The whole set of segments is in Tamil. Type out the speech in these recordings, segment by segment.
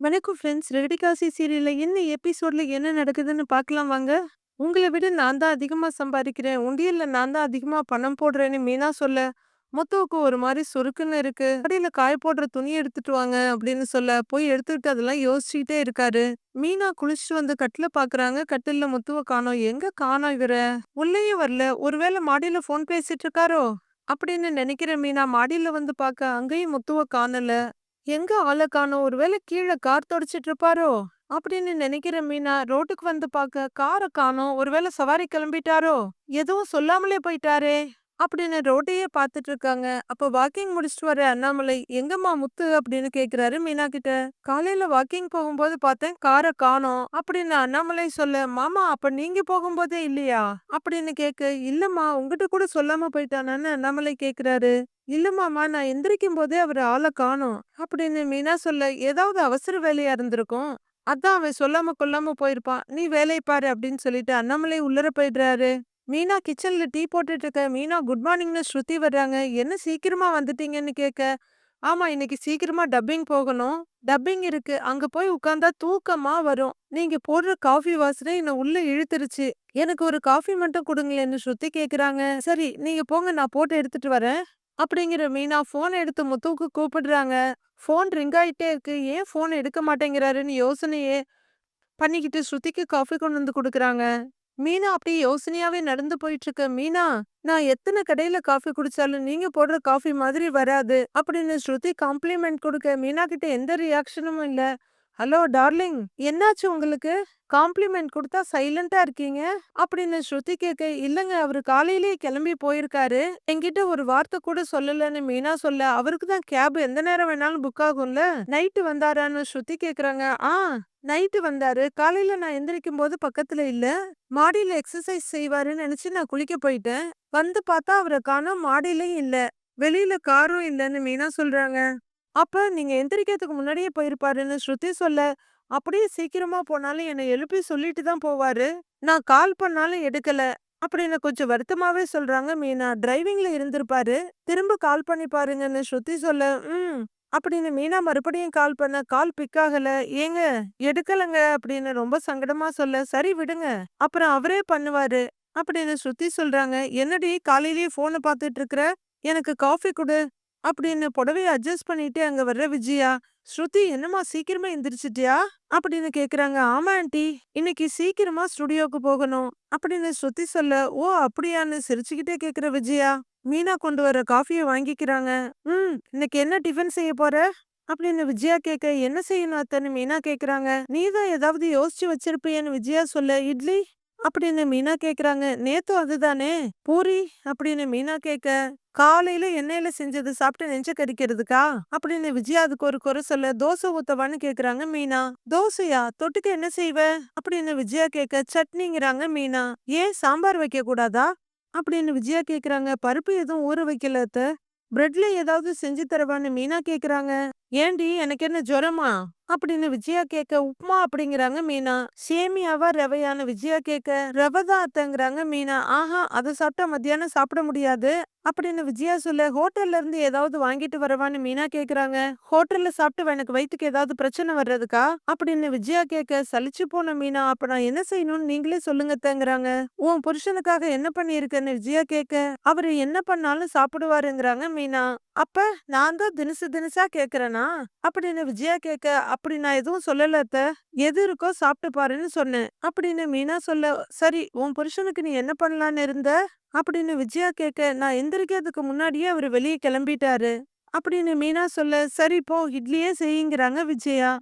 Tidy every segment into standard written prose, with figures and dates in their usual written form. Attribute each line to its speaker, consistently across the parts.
Speaker 1: வணக்கம் ஃப்ரெண்ட்ஸ். ரெடிகாசி சீரியல்ல என்ன எபிசோட்ல என்ன நடக்குதுன்னு பார்க்கலாம் வாங்க. உங்கள விட நான் தான் அதிகமா சம்பாதிக்கிறேன். உண்டியல்ல நான் தான் அதிகமா பணம் போடுறேன்னு மீனா சொல்ல, முத்துவுக்கு ஒரு மாரி சுருக்குன்னு இருக்கு. கடையில காய போடுற துணி எடுத்துட்டு வாங்க அப்படின்னு சொல்ல, போய் எடுத்துக்கிட்டு அதெல்லாம் யோசிச்சுக்கிட்டே இருக்காரு. மீனா குளிச்சுட்டு வந்து கட்டில பார்க்குறாங்க. கட்டில்ல முத்துவ காணோம். எங்க காணோம் இவர? உள்ளேயும் வரல. ஒருவேளை மாடியில ஃபோன் பேசிட்டு இருக்காரோ? அப்படின்னு நினைக்கிற மீனா மாடியில வந்து பார்க்க, அங்கேயும் முத்துவ காணல. எங்க ஆள காணோம்? ஒருவேளை கீழ கார் தொடச்சிட்டு இருப்பாரோ? அப்படின்னு நினைக்கிற மீனா ரோட்டுக்கு வந்து பாக்க கார காணோம். ஒருவேளை சவாரி கிளம்பிட்டாரோ? எதுவும் சொல்லாமலே போயிட்டாரே! அப்படின்னு ரோட்டையே பார்த்துட்டு இருக்காங்க. அப்ப வாக்கிங் முடிச்சுட்டு வர அண்ணாமலை, "எங்கம்மா முத்து?" அப்படின்னு கேக்குறாரு மீனா கிட்ட. "காலையில வாக்கிங் போகும்போது பார்த்தேன், கார காணோம்." அப்படின்னு அண்ணாமலை சொல்ல, "மாமா அப்ப நீங்க போகும்போதே இல்லையா?" அப்படின்னு கேட்க, "இல்லம்மா உன்கிட்ட கூட சொல்லாம போயிட்டானான்னு" அண்ணாமலை கேக்குறாரு. "இல்ல மாமா, நான் எந்திரிக்கும் போதே அவரு ஆள காணோம்." அப்படின்னு மீனா சொல்ல, "ஏதாவது அவசர வேலையா இருந்திருக்கும். அதான் அவன் சொல்லாம கொள்ளாம போயிருப்பான். நீ வேலைய பாரு." அப்படின்னு சொல்லிட்டு அண்ணாமலை உள்ளர போயிடுறாரு. மீனா கிச்சன்ல டீ போட்டுட்டு இருக்க. மீனா குட் மார்னிங்ன்னு ஸ்ருதி வர்றாங்க. "என்ன சீக்கிரமா வந்துட்டீங்கன்னு?" கேட்க, "ஆமா, இன்னைக்கு சீக்கிரமா டப்பிங் போகணும். டப்பிங் இருக்கு. அங்க போய் உட்கார்ந்தா தூக்கமா வரும். நீங்க போடுற காஃபி வாசனை என்ன உள்ள இழுத்துருச்சு. எனக்கு ஒரு காஃபி மட்டும் குடுங்களேன்னு" ஸ்ருதி கேக்குறாங்க. "சரி, நீங்க போங்க, நான் போட்டு எடுத்துட்டு வரேன்." அப்படிங்கிற மீனா ஃபோன் எடுத்து முத்துவுக்கு கூப்பிடுறாங்க. ஃபோன் ரிங் ஆயிட்டே இருக்கு. ஏன் ஃபோன் எடுக்க மாட்டேங்கிறாருன்னு யோசனையே பண்ணிக்கிட்டு ஸ்ருதிக்கு காஃபி கொண்டு வந்து குடுக்குறாங்க. மீனா அப்படியே யோசனையாவே நடந்து போயிட்டு இருக்க. "மீனா, நான் எத்தன கடையில காஃபி குடிச்சாலும் நீங்க போடுற காஃபி மாதிரி வராது." அப்படின்னு ஸ்ருதி காம்ப்ளிமெண்ட் குடுக்க, மீனா கிட்ட எந்த ரியாக்ஷனும் இல்ல. "ஹலோ டார்லிங், என்னாச்சு உங்களுக்கு? காம்ப்ளிமெண்ட் குடுத்தா சைலண்டா இருக்கீங்க?" அப்படின்னு ஸ்ருதி கேட்க, "இல்லங்க, அவரு காலையிலேயே கிளம்பி போயிருக்காரு. என்கிட்ட ஒரு வார்த்தை கூட சொல்லலன்னு" மீனா சொல்ல, "அவருக்கு தான் கேப் எந்த நேரம் வேணாலும் புக் ஆகும்ல. நைட்டு வந்தாரான்னு?" ஸ்ருதி கேக்குறாங்க. நைட்டு வந்தாரு. காலையில நான் எந்திரிக்கும்போது பக்கத்துல இல்ல. மாடியில எக்ஸர்சைஸ் செய்வாருன்னு நெனச்சு நான் குளிக்க போயிட்டேன். வந்து பார்த்தா அவர காணோம். மாடியிலயும் இல்ல. வெளியில காரும் இல்லன்னு" மீனா சொல்றாங்க. "அப்ப நீங்க எந்திரிக்கிறதுக்கு முன்னாடியே போயிருப்பாருன்னு" ஸ்ருதி சொல்ல, "அப்படியே சீக்கிரமா போனாலும் என்னை எழுப்பி சொல்லிட்டு தான் போவாரு. நான் கால் பண்ணாலும் எடுக்கல." அப்படின்னு கொஞ்சம் வருத்தமாவே சொல்றாங்க மீனா. "டிரைவிங்ல இருந்திருப்பாரு. திரும்ப கால் பண்ணி பாருங்கன்னு" ஸ்ருதி சொல்ல, "ம்." அப்படின்னு மீனா மறுபடியும் கால் பண்ண, கால் பிக் ஆகல. "ஏங்க, எடுக்கலங்க." அப்படின்னு ரொம்ப சங்கடமா சொல்ல, "சரி விடுங்க. அப்புறம் அவரே பண்ணுவாரு." அப்படின்னு ஸ்ருதி சொல்றாங்க. "என்னடி காலையிலேயே ஃபோன பார்த்துட்டு இருக்கிற? எனக்கு காஃபி குடு." அப்படின்னு புடவைய அட்ஜஸ்ட் பண்ணிட்டு அங்க வர்ற விஜயா, "ஸ்ருதி, என்னம்மா சீக்கிரமா எந்திரிச்சிட்டியா?" அப்படின்னு கேக்குறாங்க. "ஆமா ஆன்ட்டி, இன்னைக்கு சீக்கிரமா ஸ்டுடியோக்கு போகணும்." அப்படின்னு ஸ்ருதி சொல்ல, "ஓ அப்படியான்னு?" சிரிச்சுக்கிட்டே கேக்குற விஜயா, மீனா கொண்டு வர காஃபிய வாங்கிக்கிறாங்க. இன்னைக்கு என்ன டிஃபன் செய்ய போற?" அப்படின்னு விஜயா கேட்க, "என்ன செய்யணும் அத்தன்னு?" மீனா கேக்குறாங்க. "நீ தான் ஏதாவது யோசிச்சு வச்சிருப்பியேன்னு" விஜயா சொல்ல, "இட்லி?" அப்படின்னு மீனா கேக்குறாங்க. "நேத்தும் அதுதானே?" "பூரி?" அப்படின்னு மீனா கேட்க, "காலையில எண்ணெயில செஞ்சது சாப்பிட்டு நெஞ்ச கரிக்கிறதுக்கா?" அப்படின்னு விஜயா அதுக்கு ஒரு குறை சொல்ல, "தோசை ஊத்தவான்னு?" கேக்குறாங்க மீனா. "தோசையா? தொட்டுக்க என்ன செய்வ?" அப்படின்னு விஜயா கேட்க, "சட்னிங்கிறாங்க" மீனா. "ஏன் சாம்பார் வைக்க கூடாதா?" அப்படின்னு விஜயா கேக்குறாங்க. "பருப்பு எதுவும் ஊற வைக்கல அத்த. பிரெட்ல ஏதாவது செஞ்சு தரவான்னு?" மீனா கேக்குறாங்க. "ஏன்டி, எனக்கு என்ன ஜுரமா?" அப்படின்னு விஜயா கேட்க, "உப்மா" அப்படிங்கிறாங்க மீனா. "சேமியாவா ரவையான்னு?" விஜயா கேட்க, "ரவை தான் அத்தங்கிறாங்க" மீனா. "ஆஹா, அத சாப்பிட்டா மத்தியானம் சாப்பிட முடியாது." அப்படின்னு விஜயா சொல்ல, "ஹோட்டல்ல இருந்து ஏதாவது வாங்கிட்டு வரவான்னு?" மீனா கேக்குறாங்க. "ஹோட்டல்ல சாப்பிட்டு எனக்கு வயித்துக்கு ஏதாவது பிரச்சனை வர்றதுக்கா?" அப்படின்னு விஜயா கேட்க, சலிச்சு போன மீனா, "அப்ப நான் என்ன செய்யணும்னு நீங்களே சொல்லுங்க அத்தங்கிறாங்க." "உன் புருஷனுக்காக என்ன பண்ணியிருக்கன்னு?" விஜயா கேட்க, "அவரு என்ன பண்ணாலும் சாப்பிடுவாருங்கிறாங்க" மீனா. "அப்ப நான் தான் தினுசு தினுசா கேக்குறேனா?" அப்படின்னு விஜயா கேட்க, "அப்படி நான் எதுவும் சொல்லல அத்த. எது இருக்கோ சாப்பிட்டு பாருன்னு சொன்னேன்." அப்படின்னு மீனா சொல்ல, "சரி, உன் புருஷனுக்கு நீ என்ன பண்ணலான்னு இருந்த?" அப்படின்னு விஜயா கேட்க, "நான் எந்திரிக்கிறதுக்கு முன்னாடியே அவரு வெளிய கிளம்பிட்டாரு." அப்படின்னு மீனா சொல்ல, "சரி போ, இட்லியே செய்யுங்கிறாங்க" விஜயா.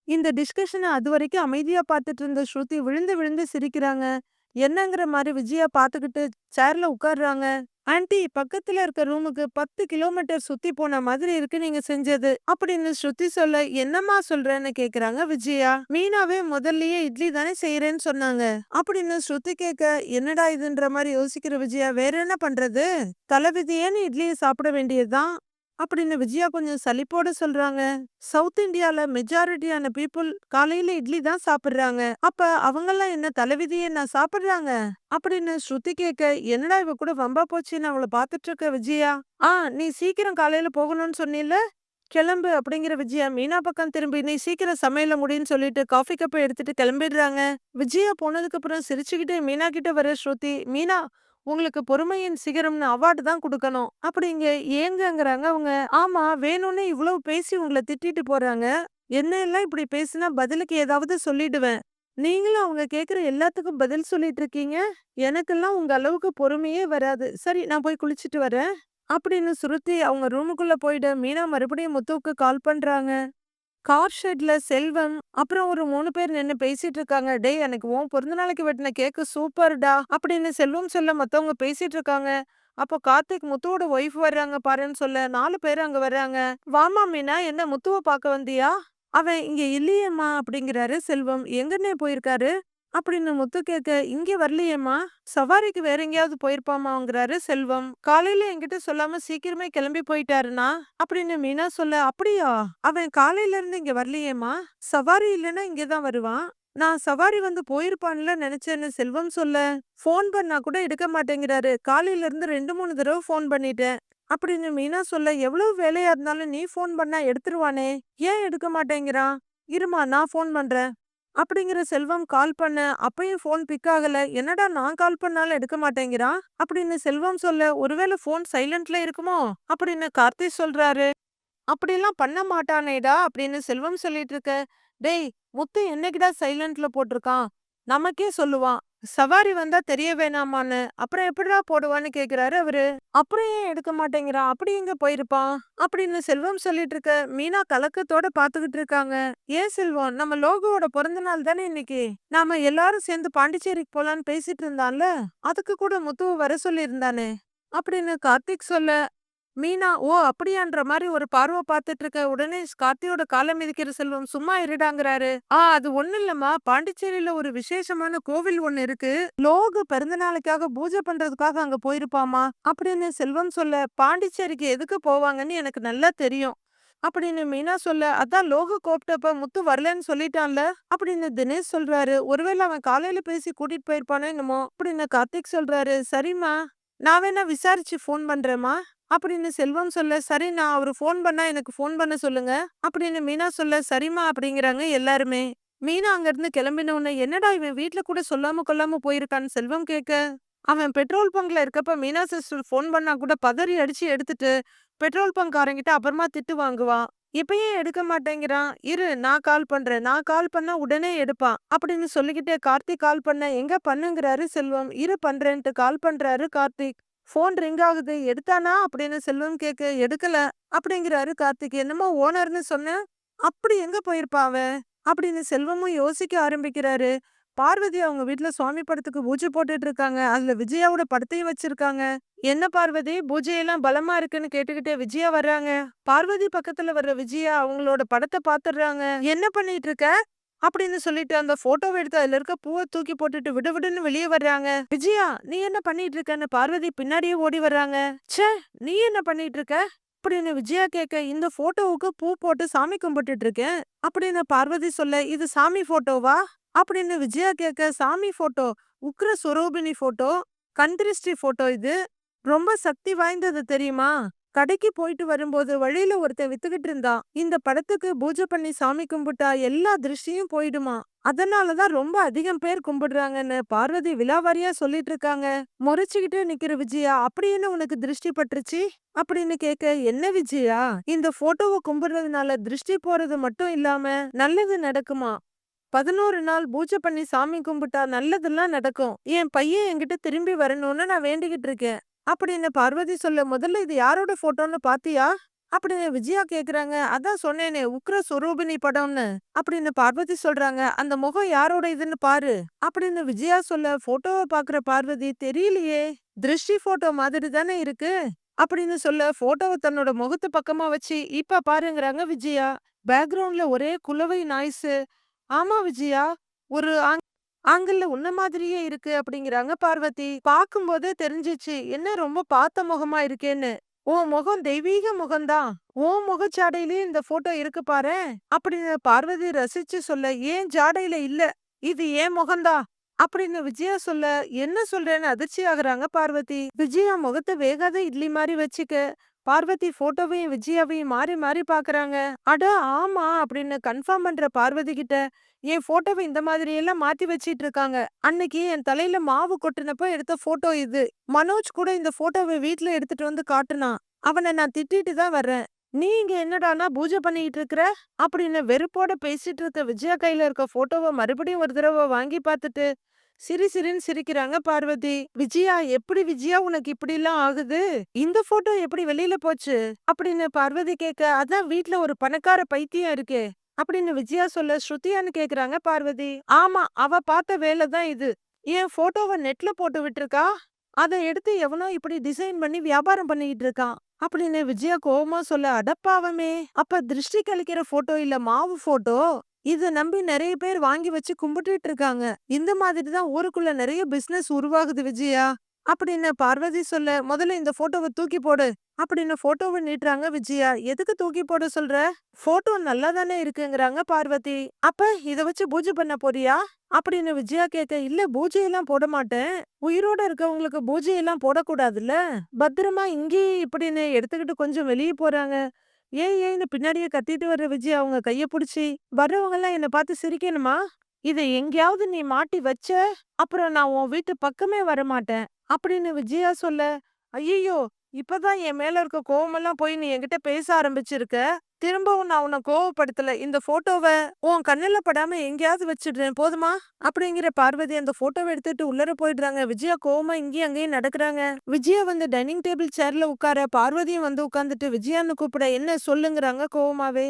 Speaker 1: இந்த டிஸ்கஷன அதுவரைக்கும் அமைதியா பார்த்துட்டு இருந்த ஸ்ருதி விழுந்து விழுந்து சிரிக்கிறாங்க. என்னங்கிற மாரி விஜயா பார்த்துக்கிட்டு சேர்ல உட்கார்றாங்க. "ஆன்ட்டி, பக்கத்துல இருக்க ரூமுக்கு 10 கிலோமீட்டர் சுத்தி போன மாதிரி இருக்கு நீங்க செஞ்சது." அப்படின்னு ஸ்ருதி சொல்ல, "என்னம்மா சொல்றேன்னு?" கேக்குறாங்க விஜயா. "மீனாவே முதல்லயே இட்லி தானே செய்றேன்னு சொன்னாங்க." அப்படின்னு ஸ்ருதி கேட்க, என்னடா இதுன்ற மாரி யோசிக்கிற விஜயா, "வேற என்ன பண்றது? தலைவிதியேன்னு இட்லிய சாப்பிட வேண்டியதுதான்." அப்படின்னு விஜயா கொஞ்சம் சலிப்போட சொல்றாங்க. "சவுத் இந்தியால மெஜாரிட்டியான பீப்புள் காலையில இட்லி தான் சாப்பிடுறாங்க. அப்ப அவங்கெல்லாம் என்ன தலைவிதியே நான் சாப்பிடுறாங்க?" அப்படின்னு ஸ்ருதி கேட்க, என்னடா இவ கூட வம்பா போச்சுன்னு அவள பார்த்துட்டு இருக்க விஜயா, நீ சீக்கிரம் காலையில போகணும்னு சொன்னீல்ல? கிளம்பு அப்படிங்கிற விஜயா மீனா பக்கம் திரும்பி நீ சீக்கிரம் சமையல முடின்னு சொல்லிட்டு காஃபி கப்பை எடுத்துட்டு கிளம்பிடுறாங்க. விஜயா போனதுக்கு அப்புறம் சிரிச்சுக்கிட்டே மீனா கிட்ட வர ஸ்ருதி, மீனா உங்களுக்கு பொறுமையின் சிகரம்னு அவார்டு தான் குடுக்கணும். அப்படிங்க ஏங்கங்கறாங்க அவங்க. ஆமா வேணும்னே இவ்வளவு பேசி உங்கள திட்டிட்டு போறாங்க. என்ன எல்லாம் இப்படி பேசினா பதிலுக்கு ஏதாவது சொல்லிடுவேன். நீங்களும் அவங்க கேக்குற எல்லாத்துக்கும் பதில் சொல்லிட்டு இருக்கீங்க. எனக்கெல்லாம் உங்க அளவுக்கு பொறுமையே வராது. சரி நான் போய் குளிச்சிட்டு வரேன். அப்படின்னு சுருதி அவங்க ரூமுக்குள்ள போயிட மீனா மறுபடியும் முத்துவுக்கு கால் பண்றாங்க. கார் ஷெட்ல செல்வம், அப்புறம் ஒரு 3 பேர் நின்னு பேசிட்டு இருக்காங்க. "டேய் எனக்கு உன் பிறந்த நாளைக்கு வெட்டின கேக்கு சூப்பர்டா" அப்படின்னு செல்வம் சொல்ல மத்தவங்க பேசிட்டு இருக்காங்க. அப்போ கார்த்திக் முத்துவோட ஒய்ஃப் வர்றாங்க பாருன்னு சொல்ல 4 பேர் அங்க வர்றாங்க. "வாம்மா மீனா, என்ன முத்துவ பார்க்க வந்தியா?" "அவன் இங்க இல்லையேம்மா" அப்படிங்கிறாரு செல்வம். "எங்கன்னே போயிருக்காரு?" அப்படின்னு முத்து கேட்க, "இங்க வரலையேம்மா, சவாரிக்கு வேற எங்கேயாவது போயிருப்பாமாங்கிறாரு செல்வம். காலையில என்கிட்ட சொல்லாம சீக்கிரமே கிளம்பி போயிட்டாருண்ணா அப்படின்னு மீனா சொல்ல, அப்படியா? அவன் காலையில இருந்து இங்க வரலையேம்மா, சவாரி இல்லைன்னா இங்கதான் வருவான். நான் சவாரி வந்து போயிருப்பான்ல நினைச்சேன்னு செல்வம் சொல்ல, ஃபோன் பண்ணா கூட எடுக்க மாட்டேங்கிறாரு. காலையில இருந்து 2, 3 தடவை ஃபோன் பண்ணிட்டேன் அப்படின்னு மீனா சொல்ல, எவ்வளவு வேலையா இருந்தாலும் நீ ஃபோன் பண்ணா எடுத்துருவானே, ஏன் எடுக்க மாட்டேங்கிறான்? இருமா நான் ஃபோன் பண்றேன் அப்படிங்கிற செல்வம் கால் பண்ண, அப்பயும் ஃபோன் பிக் ஆகல. என்னடா நான் கால் பண்ணாலும் எடுக்க மாட்டேங்கிறான் அப்படின்னு செல்வம் சொல்ல, ஒருவேளை ஃபோன் சைலண்ட்ல இருக்குமோ அப்படின்னு கார்த்தி சொல்றாரு. அப்படிலாம் பண்ண மாட்டானேடா அப்படின்னு செல்வம் சொல்லிட்டு இருக்க. டேய் முத்து என்னைக்குடா சைலண்ட்ல போட்டிருக்கான்? நமக்கே சொல்லுவான். சவாரி வந்தா தெரிய வேணாமான்னு. அப்புறம் எப்படிடா போடுவான்னு கேக்குறாரு அவரு. அப்புறம் ஏன் எடுக்க மாட்டேங்கிறான்? அப்படி எங்க போயிருப்பான் அப்படின்னு செல்வம் சொல்லிட்டு இருக்க. மீனா கலக்கத்தோட பாத்துக்கிட்டு இருக்காங்க. ஏன் செல்வம், நம்ம லோகோவோட பிறந்த நாள் தானே இன்னைக்கு. நாம எல்லாரும் சேர்ந்து பாண்டிச்சேரிக்கு போலான்னு பேசிட்டு இருந்தான்ல, அதுக்கு கூட முத்துவை வர சொல்லி இருந்தானே அப்படின்னு கார்த்திக் சொல்ல, மீனா, "ஓ! அப்படியான்ற" மாரி ஒரு பார்வ பார்த்துட்டு இருக்க. உடனே கார்த்தியோட கால மிதிக்கிற செல்வம், "சும்மா இருடாங்கறாரு." அது ஒண்ணும் இல்லம்மா. பாண்டிச்சேரியில ஒரு விசேஷமான கோவில் ஒண்ணு இருக்கு. லோகு பிறந்த நாளைக்காக பூஜை பண்றதுக்காக அங்க போயிருப்பாமா." அப்படின்னு செல்வம் சொல்ல, "பாண்டிச்சேரிக்கு எதுக்கு போவாங்கன்னு எனக்கு நல்லா தெரியும்." அப்படின்னு மீனா சொல்ல, "அதான் லோகு கூப்பிட்டப்ப முத்து வரலன்னு சொல்லிட்டான்ல." அப்படின்னு தினேஷ் சொல்றாரு. "ஒருவேளை அவன் காலையில பேசி கூட்டிட்டு போயிருப்பானோ என்னமோ." அப்படின்னு கார்த்திக் சொல்றாரு. "சரிம்மா, நான் வேணா விசாரிச்சு ஃபோன் பண்றேம்மா." அப்படின்னு செல்வம் சொல்ல, "சரி நான் அவரு ஃபோன் பண்ணா எனக்கு ஃபோன் பண்ண சொல்லுங்க." அப்படின்னு மீனா சொல்ல, "சரிம்மா" அப்படிங்கிறாங்க எல்லாருமே. மீனா அங்கிருந்து கிளம்பின உடனே, "என்னடா இவன் வீட்ல கூட சொல்லாம கொள்ளாம போயிருக்கான்னு" செல்வம் கேட்க, அவன் பெட்ரோல் பங்க்ல இருக்கப்ப மீனா சிஸ்டர் ஃபோன் பண்ணா கூட பதறி அடிச்சு எடுத்துட்டு பெட்ரோல் பங்க்காரங்கிட்ட அப்புறமா திட்டு வாங்குவான். இப்ப ஏன் எடுக்க மாட்டேங்கிறான்? இரு நான் கால் பண்றேன். நான் கால் பண்ணா உடனே எடுப்பான் அப்படின்னு சொல்லிக்கிட்டே கார்த்திக் கால் பண்ண, எங்க பண்ணுங்கிறாரு செல்வம். இரு பண்றேன்ட்டு கால் பண்றாரு கார்த்திக். ஃபோன் ரிங் ஆகுது. எடுத்தானா அப்படின்னு செல்வம் கேட்க, எடுக்கல அப்படிங்கிறாரு கார்த்திக். என்னமோ ஓனர்னு சொன்னேன். அப்படி எங்க போயிருப்பான் அவன் அப்படின்னு செல்வமும் யோசிக்க ஆரம்பிக்கிறாரு. பார்வதி அவங்க வீட்ல சுவாமி படத்துக்கு பூஜை போட்டுட்டு இருக்காங்க. அதுல விஜயாவோட படத்தையும் வச்சிருக்காங்க. என்ன பார்வதி, பூஜையெல்லாம் பலமா இருக்குன்னு கேட்டுக்கிட்டே விஜயா வர்றாங்க. பார்வதி பக்கத்துல வர்ற விஜயா அவங்களோட படத்தை பாத்துடுறாங்க. என்ன பண்ணிட்டு இருக்க அப்படின்னு சொல்லிட்டு அந்த போட்டோவை எடுத்து அதுல இருக்க பூவை தூக்கி போட்டுட்டு விடுவிடுன்னு வெளியே வர்றாங்க. விஜயா நீ என்ன பண்ணிட்டு இருக்கன்னு பார்வதி பின்னாடியே ஓடி வர்றாங்க. ச்சே, நீ என்ன பண்ணிட்டு இருக்க அப்படின்னு விஜயா கேட்க, இந்த போட்டோவுக்கு பூ போட்டு சாமி கும்பிட்டுட்டு இருக்கேன் அப்படின்னு பார்வதி சொல்ல, இது சாமி போட்டோவா அப்படின்னு விஜயா கேட்க, சாமி போட்டோ, உக்ர சொரூபிணி போட்டோ, கண்திருஷ்டி போட்டோ இது. ரொம்ப சக்தி வாய்ந்தது தெரியுமா? கடைக்கு போயிட்டு வரும்போது வழியில ஒருத்தன் வித்துக்கிட்டு இருந்தான். இந்த படத்துக்கு பூஜை பண்ணி சாமி கும்பிட்டா எல்லா திருஷ்டியும் போயிடுமா. அதனாலதான் ரொம்ப அதிகம் பேர் கும்பிடுறாங்கன்னு பார்வதி விலாவாரியா சொல்லிட்டு இருக்காங்க. முறைச்சுக்கிட்டே நிக்கிற விஜயா, அப்படி என்ன உனக்கு திருஷ்டி பட்டுருச்சு அப்படின்னு கேட்க, என்ன விஜயா, இந்த போட்டோவை கும்பிடுறதுனால திருஷ்டி போறது மட்டும் இல்லாம நல்லது நடக்குமா. 11 நாள் பூஜை பண்ணி சாமி கும்பிட்டா நல்லதெல்லாம் நடக்கும். என் பையன் என்கிட்ட திரும்பி வரணும்னு நான் வேண்டிக்கிட்டு இருக்கேன் அப்படின்னு பார்வதி சொல்ல, முதல்ல இது யாரோட போட்டோன்னு பாத்தியா அப்படின்னு விஜயா கேக்குறாங்க. அதான் சொன்னேனே உக்ர சொரூபிணி படம்னு அப்படின்னு பார்வதி சொல்றாங்க. அந்த முகம் யாரோட இதுன்னு பாரு அப்படின்னு விஜயா சொல்ல, போட்டோவை பாக்குற பார்வதி, தெரியலையே, திருஷ்டி போட்டோ மாதிரி தானே இருக்கு அப்படின்னு சொல்ல, போட்டோவை தன்னோட முகத்து பக்கமா வச்சு இப்ப பாருங்கறாங்க விஜயா. பேக்ரவுண்ட்ல ஒரே குலவை நாய்ஸ். ஆமா விஜயா, ஒரு ஆங்கிள்ல உன்ன மாதிரியே இருக்கு அப்படிங்கிறாங்க பார்வதி. பார்க்கும்போதே தெரிஞ்சிச்சு என்ன ரொம்ப பார்த்த முகமா இருக்கேன்னு. உன் முகம் தெய்வீக முகம்தான். உன் முகச்சாடையிலயும் இந்த போட்டோ இருக்கு பாரேன் அப்படின்னு பார்வதி ரசிச்சு சொல்ல, ஏன் ஜாடையில இல்ல, இது ஏன் முகம்தான் அப்படின்னு விஜயா சொல்ல, என்ன சொல்றேன்னு அதிர்ச்சி ஆகுறாங்க பார்வதி. விஜயா முகத்தை வேகாத இட்லி மாதிரி வச்சுக்க. பார்வதி போட்டோவையும் விஜயாவையும் மாறி மாறி பாக்குறாங்க. அட ஆமா அப்படின்னு கன்ஃபார்ம் பண்ற பார்வதி கிட்ட என் போட்டோவை இந்த மாதிரி எல்லாம் மாத்தி வச்சிட்டு இருக்காங்க. அன்னைக்கு என் தலையில மாவு கொட்டினப்ப எடுத்த போட்டோ இது. மனோஜ் கூட இந்த போட்டோவை வீட்ல எடுத்துட்டு வந்து காட்டுனான். அவனை நான் திட்டிட்டு தான் வர்றேன். நீ இங்க என்னடானா பூஜை பண்ணிட்டு இருக்கிற அப்படின்னு வெறுப்போட பேசிட்டு இருக்க விஜயா கையில இருக்க போட்டோவை மறுபடியும் ஒரு தடவை வாங்கி பார்த்துட்டு சிரின்னு சிரிக்கிறாங்க பார்வதி. விஜயா எப்படி விஜயா உனக்கு இப்படி எல்லாம் ஆகுது? இந்த போட்டோ எப்படி வெளியில போச்சு அப்படின்னு பார்வதி கேட்க, அதான் வீட்ல ஒரு பணக்கார பைத்தியம் இருக்கே அப்படின்னு விஜயா சொல்ல, ஸ்ருதியான்னு கேக்குறாங்க பார்வதி. ஆமா, அவ பார்த்த வேலை தான் இது. என் போட்டோவை நெட்ல போட்டு விட்டுருக்கா. அதை எடுத்து எவனோ இப்படி டிசைன் பண்ணி வியாபாரம் பண்ணிக்கிட்டு இருக்கான் அப்படின்னு விஜயா கோவமா சொல்ல, அடப்பாவமே, அப்ப திருஷ்டி கழிக்கிற போட்டோ இல்ல மாவு போட்டோ. இத நம்பி நிறைய பேர் வாங்கி வச்சு கும்பிட்டுட்டு இருக்காங்க. இந்த மாதிரி தான் ஊருக்குள்ள நிறைய பிசினஸ் உருவாகுது விஜயா அப்படின்னு பார்வதி சொல்ல, முதல்ல இந்த போட்டோவை தூக்கி போடு அப்படின்னு போட்டோவை நீட்டுறாங்க விஜயா. எதுக்கு தூக்கி போட சொல்ற? போட்டோ நல்லா தானே இருக்குங்கிறாங்க பார்வதி. அப்ப இத வச்சு பூஜை பண்ண போறியா அப்படின்னு விஜயா கேட்க, இல்ல பூஜையெல்லாம் போட மாட்டேன். உயிரோட இருக்கவங்களுக்கு பூஜையெல்லாம் போடக்கூடாதுல்ல, பத்திரமா இங்கேயே இப்படின்னு எடுத்துக்கிட்டு கொஞ்சம் வெளியே போறாங்க. ஏன்னு பின்னாடியே கத்திட்டு வர்ற விஜய் அவங்க கைய புடிச்சு, வர்றவங்க எல்லாம் என்ன பார்த்து சிரிக்கணுமா? இத எங்கேயாவது நீ மாட்டி வச்ச அப்புறம் நான் உன் வீட்டு பக்கமே வரமாட்டேன் அப்படின்னு விஜயா சொல்ல, ஐயோ, இப்பதான் என் மேல இருக்க கோவமெல்லாம் போய் நீ என்கிட்ட பேச ஆரம்பிச்சிருக்க. திரும்பவும் நான் உன்னை கோவப்படுத்தல. இந்த போட்டோவை உன் கண்ணுல படாம எங்கேயாவது வச்சிடுறேன் போதுமா அப்படிங்கிற பார்வதி அந்த போட்டோவை எடுத்துட்டு உள்ளர போயிடுறாங்க. விஜயா கோவமா இங்கேயும் அங்கேயும் நடக்குறாங்க. விஜயா வந்து டைனிங் டேபிள் சேர்ல உட்கார, பார்வதியும் வந்து உட்காந்துட்டு விஜயான்னு கூப்பிட, என்ன சொல்லுங்கிறாங்க கோவமாவே.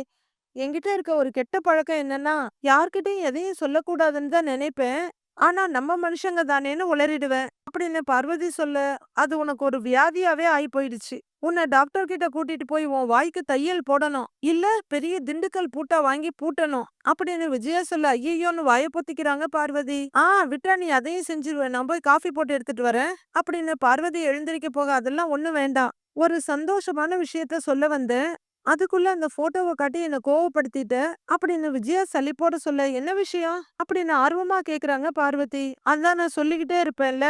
Speaker 1: என்கிட்ட இருக்க ஒரு கெட்ட பழக்கம் என்னன்னா, யார்கிட்டயும் எதையும் சொல்லக்கூடாதுன்னு தான் நினைப்பேன். ஆனா நம்ம மனுஷங்க தானேன்னு உளறிடுவேன் அப்படின்னு பார்வதி சொல்ல, அது உனக்கு ஒரு வியாதியாவே ஆயி போயிடுச்சு. உன்னை டாக்டர் கிட்ட கூட்டிட்டு போய் உன் வாய்க்கு தையல் போடணும், இல்ல பெரிய திண்டுக்கல் பூட்டா வாங்கி பூட்டணும் அப்படின்னு விஜயா சொல்ல, ஐயோன்னு வாய பொத்திக்கிறாங்க பார்வதி. விட்டா நீ அதையும் செஞ்சிருவேன், நான் போய் காஃபி போட்டு எடுத்துட்டு வரேன் அப்படின்னு பார்வதி எழுந்திருக்க போக, அதெல்லாம் ஒண்ணு வேண்டாம், ஒரு சந்தோஷமான விஷயத்த சொல்ல வந்தேன், அதுக்குள்ள அந்த போட்டோவை காட்டி என்ன கோவப்படுத்திட்ட அப்படின்னு விஜயா சலிப்போட சொல்ல, என்ன விஷயம் அப்படின்னு ஆர்வமா கேக்குறாங்க பார்வதி. அதான் நான் சொல்லிக்கிட்டே இருப்பேன்ல,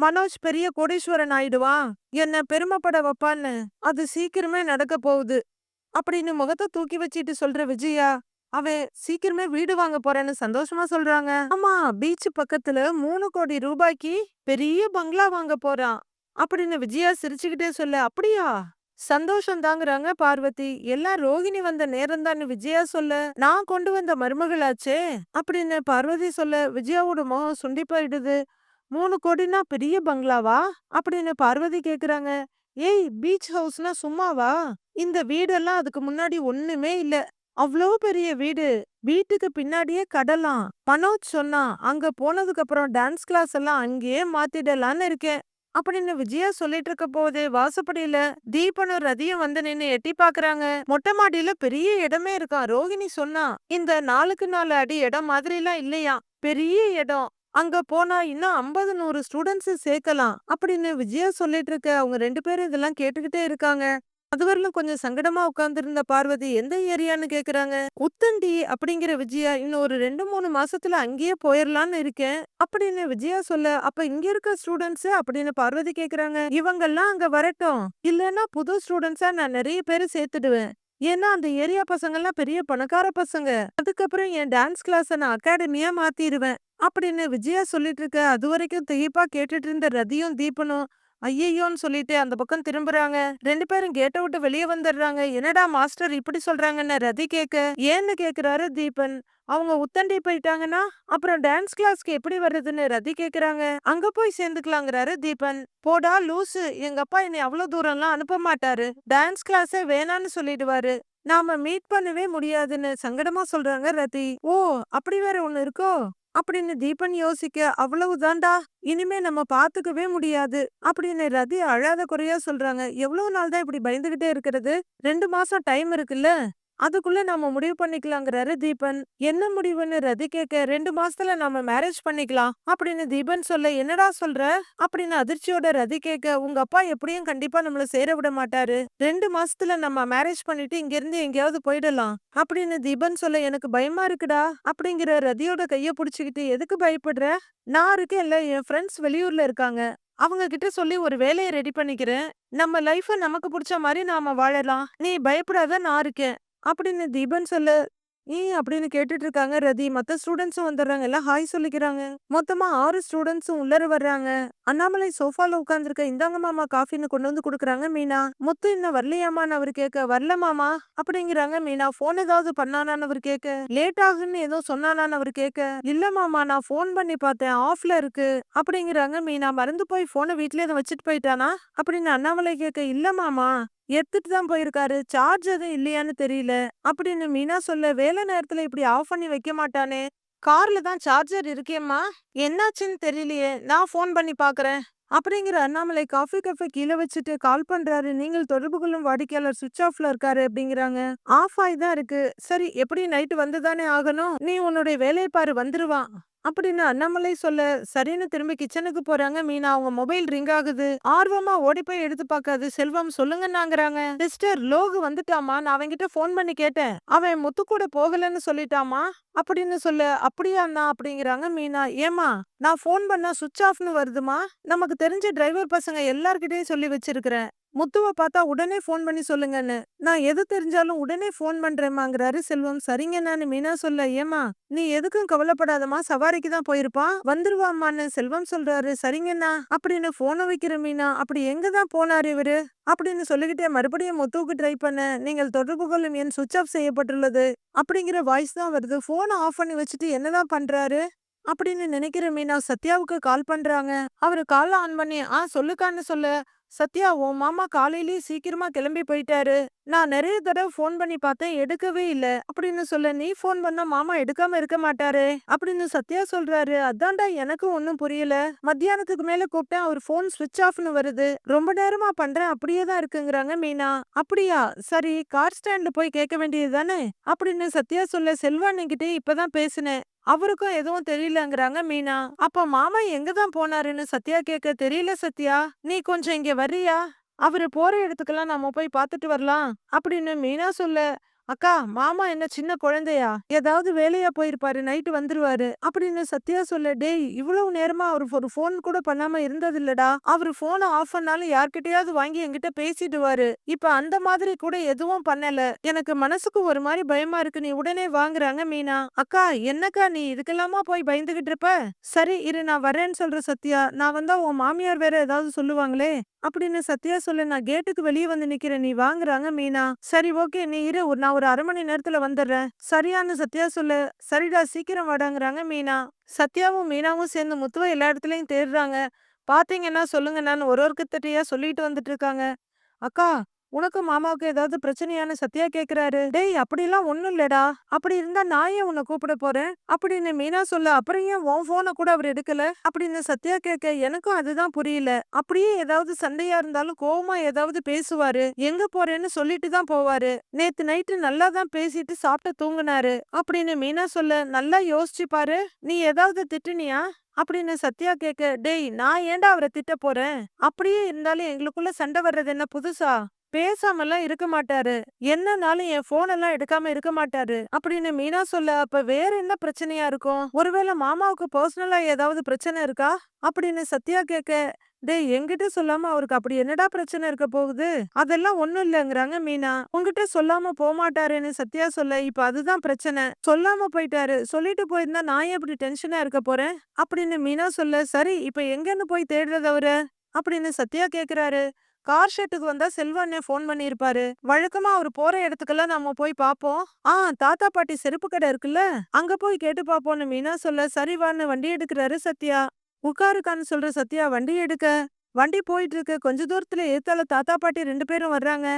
Speaker 1: மனோஜ் பெரிய கோடீஸ்வரன் ஆயிடுவான், என்ன பெருமைப்பட வைப்பான்னு, அது சீக்கிரமே நடக்க போகுது அப்படின்னு முகத்தை தூக்கி வச்சிட்டு சொல்ற விஜயா. அவன் சீக்கிரமே வீடு வாங்க போறேன்னு சந்தோஷமா சொல்றாங்க. ஆமா, பீச் பக்கத்துல 3 கோடி ரூபாய்க்கு பெரிய பங்களா வாங்க போறான் அப்படின்னு விஜயா சிரிச்சுக்கிட்டே சொல்ல, அப்படியா, சந்தோஷம் தாங்குறாங்க பார்வதி. எல்லாம் ரோகிணி வந்த நேரம் தான் விஜயா சொல்ல, நான் கொண்டு வந்த மருமகளாச்சே அப்படின்னு பார்வதி சொல்ல, விஜயாவோட முகம் சுண்டி போயிடுது. 3 கோடினா பெரிய பங்களாவா அப்படின்னு பார்வதி கேக்குறாங்க. ஏய், பீச் ஹவுஸ்னா சும்மாவா? இந்த வீடெல்லாம் அதுக்கு முன்னாடி ஒண்ணுமே இல்ல, அவ்வளோ பெரிய வீடு. வீட்டுக்கு பின்னாடியே கடலாம். மனோஜ் சொன்னான், அங்க போனதுக்கு அப்புறம் டான்ஸ் கிளாஸ் எல்லாம் அங்கேயே மாத்திடலான்னு இருக்கேன் அப்படின்னு விஜயா சொல்லிட்டு இருக்க போது, வாசப்படியில தீபனும் ரதியும் வந்து நின்னு எட்டி பாக்குறாங்க. மொட்டை மாடியில பெரிய இடமே இருக்கான். ரோகிணி சொன்னா, இந்த 4க்கு 4 அடி இடம் மாதிரி எல்லாம் இல்லையா, பெரிய இடம். அங்க போனா இன்னும் 50 100 ஸ்டூடெண்ட்ஸ் சேர்க்கலாம் அப்படின்னு விஜயா சொல்லிட்டு இருக்க, அவங்க 2 பேரும் இதெல்லாம் கேட்டுக்கிட்டே இருக்காங்க. அதுவரையிலும் கொஞ்சம் சங்கடமா உட்கார்ந்திருந்த பார்வதி எந்த ஏரியான்னு கேக்குறாங்க. உத்தண்டி அப்படிங்கிற விஜயா, இன்னும் ஒரு 2 3 மாசத்துல அங்கேயே போயிடலான்னு இருக்கேன் அப்படின்னு விஜயா சொல்ல, அப்ப இங்க இருக்க ஸ்டூடெண்ட்ஸ் அப்படின்னு பார்வதி கேக்குறாங்க. இவங்கெல்லாம் அங்க வரட்டும், இல்லன்னா புது ஸ்டூடெண்ட்ஸா நான் நிறைய பேரை சேர்த்துடுவேன். ஏன்னா அந்த ஏரியா பசங்க எல்லாம் பெரிய பணக்கார பசங்க. அதுக்கப்புறம் என் டான்ஸ் கிளாஸ நான் அகாடமியா மாத்திடுவேன் அப்படின்னு விஜயா சொல்லிட்டு இருக்க. அது வரைக்கும் திகைப்பா கேட்டுட்டு இருந்த ரதியும் தீபனும் ஐயையோன்னு சொல்லிட்டு அந்த பக்கம் திரும்புறாங்க. 2 பேரும் கேட்ட விட்டு வெளியே வந்துடுறாங்க. என்னடா மாஸ்டர் இப்படி சொல்றாங்கன்னு ரதி கேட்க, ஏன்னு கேக்குறாரு தீபன். அவங்க உத்தண்டி போயிட்டாங்கன்னா அப்புறம் டான்ஸ் கிளாஸ்க்கு எப்படி வர்றதுன்னு ரதி கேக்குறாங்க. அங்க போய் சேர்ந்துக்கலாங்கிறாரு தீபன். போடா லூசு, எங்க அப்பா என்னை அவ்வளவு தூரம்லாம் அனுப்ப மாட்டாரு, டான்ஸ் கிளாஸே வேணான்னு சொல்லிடுவாரு, நாம மீட் பண்ணவே முடியாதுன்னு சங்கடமா சொல்றாங்க ரதி. ஓ, அப்படி வேற ஒண்ணு இருக்கோ அப்படின்னு தீபன் யோசிக்க, அவ்வளவுதான்டா, இனிமே நம்ம பாத்துக்கவே முடியாது அப்படின்னு ரதி அழாத குறையா சொல்றாங்க. எவ்வளவு நாள் தான் இப்படி பயந்துகிட்டே இருக்கிறது? 2 மாசம் டைம் இருக்குல்ல, அதுக்குள்ள நாம முடிவு பண்ணிக்கலாங்கிறாரு தீபன். என்ன முடிவுன்னு ரதி கேட்க, 2 மாசத்துல நாம மேரேஜ் பண்ணிக்கலாம் அப்படின்னு தீபன் சொல்ல, என்னடா சொல்ற அப்படின்னு அதிர்ச்சியோட ரதி கேட்க, உங்க அப்பா எப்படியும் கண்டிப்பா நம்மள சேர விட மாட்டாரு, 2 மாசத்துல நம்ம மேரேஜ் பண்ணிட்டு இங்க இருந்து எங்கேயாவது போயிடலாம் அப்படின்னு தீபன் சொல்ல, எனக்கு பயமா இருக்குடா அப்படிங்கிற ரதியோட கைய புடிச்சுக்கிட்டு, எதுக்கு பயப்படுற, நான் இருக்கேன்ல, என் ஃப்ரெண்ட்ஸ் வெளியூர்ல இருக்காங்க, அவங்க கிட்ட சொல்லி ஒரு வேலைய ரெடி பண்ணிக்கிறேன். நம்ம லைஃப நமக்கு புடிச்ச மாரி நாம வாழலாம். நீ பயப்படாத நான் இருக்கேன்." அப்படின்னு தீபன் சொல்ல, அப்படின்னு கேட்டுட்டு இருக்காங்க ரதி. மத்த ஸ்டூடண்ட்ஸும் வந்துடுறாங்க. எல்லாம் ஹாய் சொல்லிக்கிறாங்க. மொத்தமா 6 ஸ்டூடண்ட்ஸும் உள்ளர வர்றாங்க. அண்ணாமலை சோஃபால உட்கார்ந்திருக்க, "இந்தாங்க மாமா காஃபின்னு" கொண்டு வந்து குடுக்குறாங்க மீனா. "முத்து இன்னும் வரலையாமான்னு?" அவரு கேட்க, "வரல மாமா" அப்படிங்கிறாங்க மீனா. "ஃபோன் ஏதாவது பண்ணானான்னு?" அவரு கேட்க, "லேட் ஆகுன்னு ஏதோ சொன்னானான்னு?" அவரு கேட்க, "இல்ல மாமா நான் ஃபோன் பண்ணி பார்த்தேன். ஆஃப்ல இருக்கு" அப்படிங்கிறாங்க மீனா. "மறந்து போய் ஃபோன வீட்லயே தான் வச்சுட்டு போயிட்டானா?" அப்படின்னு அண்ணாமலை கேட்க, "இல்ல மாமா எடுத்துட்டு தான் போயிருக்காரு. சார்ஜ் எதுவும் இல்லையான்னு தெரியல" அப்படின்னு மீனா சொல்ல, "வேலை நேரத்துல இப்படி ஆஃப் பண்ணி வைக்க மாட்டானே. கார்ல தான் சார்ஜர் இருக்கேம்மா. என்னாச்சுன்னு தெரியலையே. நான் ஃபோன் பண்ணி பார்க்கறேன்" அப்படிங்கிற அண்ணாமலை காஃபி கப்ப கீழ வச்சுட்டு கால் பண்றாரு. "நீங்கள் தொடர்பு கொள்ளும் வாடிக்கையாளர் சுவிட்ச் ஆஃப்ல இருக்காரு" அப்படிங்கிறாங்க. "ஆஃப் ஆயி தான் இருக்கு." "சரி எப்படியும் நைட்டு வந்து தானே ஆகணும். நீ உன்னுடைய வேலைய பாரு வந்துருவான்" அப்படின்னு அண்ணாமலை சொல்ல, சரின்னு திரும்பி கிச்சனுக்கு போறாங்க மீனா. அவங்க மொபைல் ரிங் ஆகுது. ஆர்வமா ஓடி போய் எடுத்து பார்க்காது. "செல்வம் சொல்லுங்கன்னாங்கறாங்க." "சிஸ்டர் லோகு வந்துட்டாமா. நான் அவன்கிட்ட ஃபோன் பண்ணி கேட்டேன். அவன் முத்து கூட போகலன்னு சொல்லிட்டாமா" அப்படின்னு சொல்ல, "அப்படியா அண்ணா?" அப்படிங்கிறாங்க மீனா. "ஏம்மா நான் ஃபோன் பண்ணா சுவிட்ச் ஆஃப்னு வருதுமா. நமக்கு தெரிஞ்ச டிரைவர் பசங்க எல்லார்கிட்டயும் சொல்லி வச்சிருக்கிறேன். முத்துவ பார்த்தா உடனே ஃபோன் பண்ணி சொல்லுங்கன்னு. நான் எது தெரிஞ்சாலும் உடனே ஃபோன் பண்றேன்மாங்கிறாரு செல்வம். "சரிங்கண்ணான்னு" மீனா சொல்ல, "ஏம்மா நீ எதுக்கும் கவலைப்படாதம்மா. சவாரிக்கு தான் போயிருப்பான். வந்துருவாம்மான்னு" செல்வம் சொல்றாரு. "சரிங்கண்ணா" அப்படின்னு ஃபோன வைக்கிற மீனா. "அப்படி எங்க தான் போனாரு இவரு?" அப்படின்னு சொல்லிக்கிட்டே மறுபடியும் முத்துவுக்கு ட்ரை பண்ண, "நீங்கள் தொடர்பு கொள்ளும் எண் சுவிட்ச் ஆஃப் செய்யப்பட்டுள்ளது" அப்படிங்கிற வாய்ஸ் தான் வருது. ஃபோன ஆஃப் பண்ணி வச்சுட்டு என்னதான் பண்றாரு அப்படின்னு நினைக்கிற மீனா சத்யாவுக்கு கால் பண்றாங்க. அவரு கால் ஆன் பண்ணி, சொல்லுக்கான்னு சொல்ல, "சத்யா உன் மாமா காலையிலேயே சீக்கிரமா கிளம்பி போயிட்டாரு. நான் நெறைய தடவ ஃபோன் பண்ணி பார்த்தேன் எடுக்கவே இல்ல" அப்படின்னு சொல்ல, "நீ ஃபோன் பண்ணா மாமா எடுக்காம இருக்க மாட்டாரே" அப்படின்னு சத்யா சொல்றாரு. "அதான்டா எனக்கும் ஒண்ணும் புரியல. மத்தியானத்துக்கு மேல கூப்பிட்டேன் அவர் ஃபோன் ஸ்விட்ச் ஆஃப்னு வருது. ரொம்ப நேரமா பண்றேன் அப்படியே தான் இருக்குங்கிறாங்க" மீனா. "அப்படியா சரி கார் ஸ்டாண்ட்ல போய் கேட்க வேண்டியது தானே" அப்படின்னு சத்யா சொல்ல, "செல்வா அண்ணன்கிட்ட இப்பதான் பேசினேன். அவருக்கும் எதுவும் தெரியலங்கிறாங்க மீனா. "அப்ப மாமா எங்க தான் போனாருன்னு?" சத்யா கேட்க, "தெரியல சத்யா. நீ கொஞ்சம் இங்க வர்றியா? அவரு போற இடத்துக்கெல்லாம் நாம போய் பார்த்துட்டு வரலாம்" அப்படின்னு மீனா சொல்ல, "அக்கா மாமா என்ன சின்ன குழந்தையா? ஏதாவது வேலையா போயிருப்பாரு. நைட்டு வந்துருவாரு" அப்படின்னு சத்யா சொல்ல, "டேய் இவ்வளவு நேரமா அவரு ஒரு ஃபோன் கூட பண்ணாம இருந்ததில்லடா. அவரு ஃபோன ஆஃப் பண்ணாலும் யார்கிட்டயாவது வாங்கி என்கிட்ட பேசிடுவாரு. இப்ப அந்த மாதிரி கூட எதுவும் பண்ணல. எனக்கு மனசுக்கு ஒரு மாரி பயமா இருக்கு. நீ உடனே வாங்குறாங்க" மீனா. "அக்கா என்னக்கா நீ இதுக்கெல்லாமா போய் பயந்துகிட்டு இருப்ப? சரி இரு நான் வரேன்னு" சொல்ற சத்யா. "நான் வந்தா உன் மாமியார் வேற ஏதாவது சொல்லுவாங்களே" அப்படின்னு சத்யா சொல்ல, "நான் கேட்டுக்கு வெளிய வந்து நிக்கிறேன். நீ வாங்குறாங்க" மீனா. "சரி ஓகே நீ இரு. நான் ஒரு 1/2 மணி நேரத்துல வந்துடுறேன்" சரியான்னு சத்யா சொல்ல, "சரிடா சீக்கிரம் வாடாங்கிறாங்க" மீனா. சத்யாவும் மீனாவும் சேர்ந்து முத்துவ எல்லா இடத்துலயும் தேடுறாங்க. "பாத்தீங்கன்னா சொல்லுங்கண்ணான்னு" ஒருத்தர்கிட்டயா சொல்லிட்டு வந்துட்டு இருக்காங்க. "அக்கா உனக்கும் மாமாவுக்கும் ஏதாவது பிரச்சனையான்னு?" சத்யா கேக்குறாரு. "டேய் அப்படிலாம் ஒண்ணும் இல்லடா. அப்படி இருந்தா நான் ஏன் உன்னை கூப்பிட போறேன்" அப்படின்னு மீனா சொல்ல, "அப்புறம் ஏன் உன் போனை கூட அவர் எடுக்கல" அப்படின்னு சத்யா கேட்க, "எனக்கும் அதுதான் புரியல. அப்படியே ஏதாவது சண்டையா இருந்தாலும் கோவமா ஏதாவது பேசுவாரு. எங்க போறேன்னு சொல்லிட்டு தான் போவாரு. நேத்து நைட்டு நல்லா தான் பேசிட்டு சாப்பிட்டு தூங்குனாரு" அப்படின்னு மீனா சொல்ல, "நல்லா யோசிச்சு பாரு. நீ ஏதாவது திட்டுனியா" அப்படின்னு சத்யா கேட்க, "டேய் நான் ஏன்டா அவரை திட்ட போறேன். அப்படியே இருந்தாலும் எங்களுக்குள்ள சண்டை வர்றது என்ன புதுசா? பேசாமலாம் இருக்க மாட்டாரு. என்னனாலும் என் போன் எல்லாம் எடுக்காம இருக்க மாட்டாரு" அப்படின்னு மீனா சொல்ல, "அப்ப வேற என்ன பிரச்சனையா இருக்கும்? ஒருவேளை மாமாவுக்கு பர்சனலா ஏதாவது பிரச்சனை இருக்கா" அப்படின்னு சத்யா கேட்க, "டேய் என்கிட்ட சொல்லாம அவருக்கு அப்படி என்னடா பிரச்சனை இருக்க போகுது" "அதெல்லாம் ஒண்ணும் இல்லங்கிறாங்க மீனா. "உன்கிட்ட சொல்லாம போமாட்டாருன்னு" சத்யா சொல்ல, "இப்ப அதுதான் பிரச்சனை. சொல்லாம போயிட்டாரு. சொல்லிட்டு போயிருந்தா நான் ஏன் இப்படி டென்ஷனா இருக்க போறேன்" அப்படின்னு மீனா சொல்ல, "சரி இப்ப எங்கன்னு போய் தேடுறது அவர" அப்படின்னு சத்யா கேக்குறாரு. "கார் ஷெட்டுக்கு வந்தா செல்வா அண்ணன் ஃபோன் பண்ணியிருப்பாரு. வழக்கமா அவரு போற இடத்துக்கெல்லாம் நம்ம போய் பாப்போம். தாத்தா பாட்டி செருப்பு கடை இருக்குல்ல, அங்க போய் கேட்டு பாப்போம்னு" மீனா சொல்ல, "சரி வான்னு வண்டி எடுக்கிறாரு சத்யா. உட்காருக்கான்னு சொல்ற சத்யா வண்டி எடுக்க, வண்டி போயிட்டு இருக்கு. கொஞ்ச தூரத்துல எதுத்தால தாத்தா பாட்டி 2 பேரும் வர்றாங்க.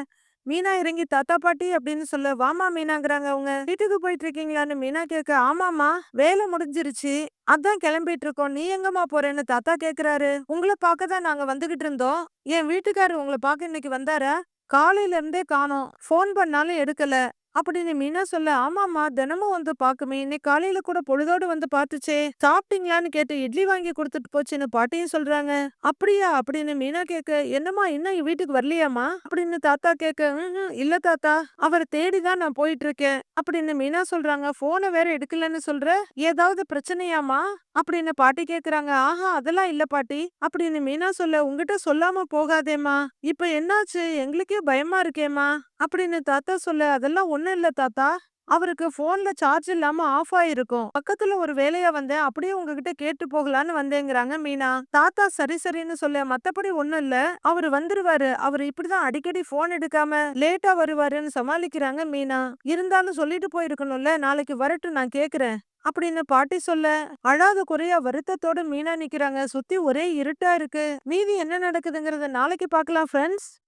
Speaker 1: மீனா இறங்கி, "தாத்தா பாட்டி" அப்படின்னு சொல்ல, "வாமா மீனாங்கிறாங்க அவங்க. "வீட்டுக்கு போயிட்டு இருக்கீங்களான்னு" மீனா கேட்க, "ஆமாமா வேலை முடிஞ்சிருச்சு. அதான் கிளம்பிட்டு இருக்கோம். நீ எங்கம்மா போறேன்னு" தாத்தா கேக்குறாரு. "உங்கள பார்க்க தான் நாங்க வந்துகிட்டு இருந்தோம். என் வீட்டுக்காரர் உங்கள பார்க்க இன்னைக்கு வந்தாரா? காலையில இருந்தே காணோம். ஃபோன் பண்ணாலும் எடுக்கல" அப்படின்னு மீனா சொல்ல, ஆமாம்மா தினமும் வந்து பாக்குமே. இன்னைக்கு காலையில கூட பொழுதோட வந்து பாத்துச்சே. சாப்பிட்டீங்களான்னு கேட்டு இட்லி வாங்கி குடுத்துட்டு போச்சுன்னு பாட்டியும் சொல்றாங்க. அப்படியா? அப்படின்னு மீனா கேட்க, என்னம்மா இன்னும் வீட்டுக்கு வரலையாம்மா? அப்படின்னு தாத்தா கேட்க, இல்ல தாத்தா. அவர தேடி தான் நான் போயிட்டு இருக்கேன். அப்படின்னு மீனா சொல்றாங்க. போன வேற எடுக்கலன்னு சொல்ற? ஏதாவது பிரச்சனையாம்மா? அப்படின்னு பாட்டி கேக்குறாங்க. ஆஹா அதெல்லாம் இல்ல பாட்டி. அப்படின்னு மீனா சொல்ல, உன்கிட்ட சொல்லாம போகாதேம்மா. இப்ப என்னாச்சு? எங்களுக்கே பயமா இருக்கேம்மா. அப்படின்னு தாத்தா சொல்ல, அதெல்லாம் ஒண்ணும் இல்ல தாத்தா. அவருக்கு போன்ல சார்ஜ் இல்லாம ஆஃப் ஆயிருக்கும். பக்கத்துல ஒரு வேலையா வந்தேன். அப்படியே உங்ககிட்ட கேட்டு போகலான்னு வந்தேங்கிறாங்க மீனா. தாத்தா சரி சரின்னு சொல்ல, மத்தபடி ஒண்ணும் இல்ல. அவரு வந்துருவாரு. அவரு இப்படிதான் அடிக்கடி போன் எடுக்காம லேட்டா வருவாருன்னு சமாளிக்கிறாங்க மீனா. இருந்தாலும் சொல்லிட்டு போயிருக்கணும்ல. நாளைக்கு வரட்டும் நான் கேக்குறேன். அப்படின்னு பாட்டி சொல்ல, அழாத குறையா வருத்தத்தோட மீனா நிக்கிறாங்க. சுத்தி ஒரே இருட்டா இருக்கு. மீதி என்ன நடக்குதுங்கறத நாளைக்கு பார்க்கலாம் ஃப்ரெண்ட்ஸ்.